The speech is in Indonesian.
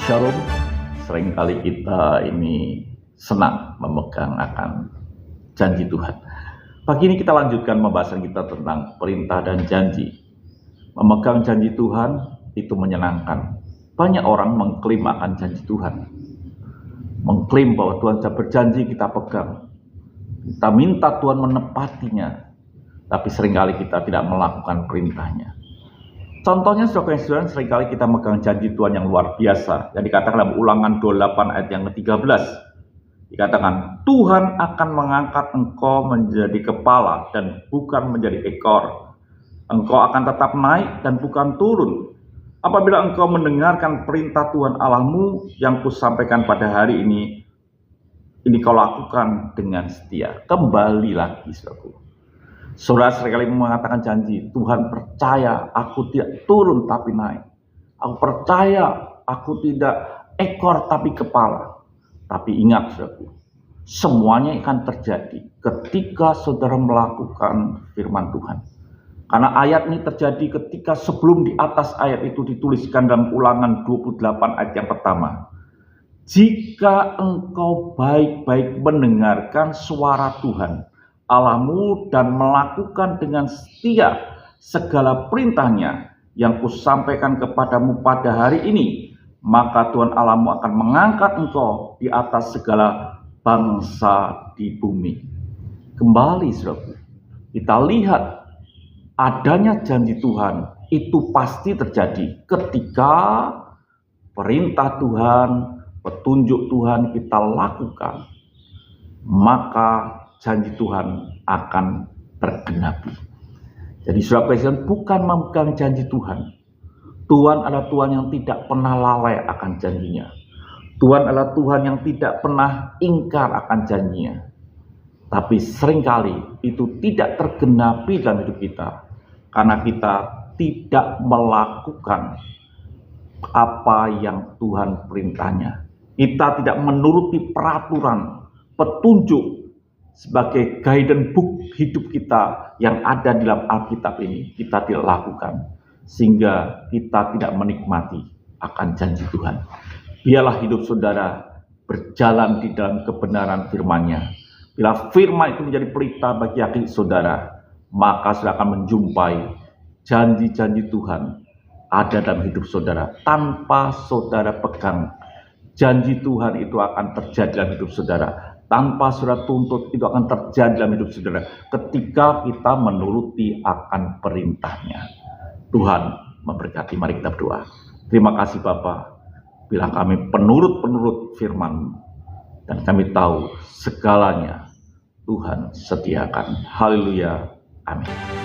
Shalom, seringkali kita ini senang memegang akan janji Tuhan. Pagi ini kita lanjutkan pembahasan kita tentang perintah dan janji. Memegang janji Tuhan itu menyenangkan. Banyak orang mengklaim akan janji Tuhan. Mengklaim bahwa Tuhan sudah berjanji, kita pegang. Kita minta Tuhan menepatinya. Tapi seringkali kita tidak melakukan perintahnya. Contohnya saudara-saudara, seringkali kita megang janji Tuhan yang luar biasa. Yang dikatakan dalam Ulangan 28 ayat yang ke-13. Dikatakan, Tuhan akan mengangkat engkau menjadi kepala dan bukan menjadi ekor. Engkau akan tetap naik dan bukan turun. Apabila engkau mendengarkan perintah Tuhan Allahmu yang kusampaikan pada hari ini kau lakukan dengan setia. Kembali lagi, saudaraku. Saudara seringkali mengatakan janji, Tuhan percaya aku tidak turun tapi naik. Aku percaya aku tidak ekor tapi kepala. Tapi ingat saudaraku, semuanya akan terjadi ketika saudara melakukan firman Tuhan. Karena ayat ini terjadi ketika sebelum di atas ayat itu dituliskan dalam Ulangan 28 ayat yang pertama. Jika engkau baik-baik mendengarkan suara Tuhan Allahmu dan melakukan dengan setia segala perintahnya yang kusampaikan kepadamu pada hari ini, maka Tuhan Allahmu akan mengangkat engkau di atas segala bangsa di bumi. Kembali saudaraku, kita lihat adanya janji Tuhan itu pasti terjadi ketika perintah Tuhan, petunjuk Tuhan kita lakukan, maka janji Tuhan akan tergenapi. Jadi saudara presiden bukan memegang janji Tuhan. Tuhan adalah Tuhan yang tidak pernah lalai akan janjinya. Tuhan adalah Tuhan yang tidak pernah ingkar akan janjinya. Tapi seringkali itu tidak tergenapi dalam hidup kita. Karena kita tidak melakukan apa yang Tuhan perintahnya. Kita tidak menuruti peraturan, petunjuk, sebagai guidance book hidup kita yang ada di dalam Alkitab ini, kita tidak lakukan. Sehingga kita tidak menikmati akan janji Tuhan. Biarlah hidup saudara berjalan di dalam kebenaran firman-Nya. Bila firman itu menjadi pelita bagi hati saudara, maka saudara akan menjumpai janji-janji Tuhan ada dalam hidup saudara. Tanpa saudara pegang, janji Tuhan itu akan terjadi dalam hidup saudara. Tanpa saudara tuntut, itu akan terjadi dalam hidup saudara ketika kita menuruti akan perintahnya. Tuhan memberkati. Mari kita berdoa. Terima kasih Bapa, bila kami penurut-penurut firman, dan kami tahu segalanya Tuhan sediakan. Haleluya. Amin.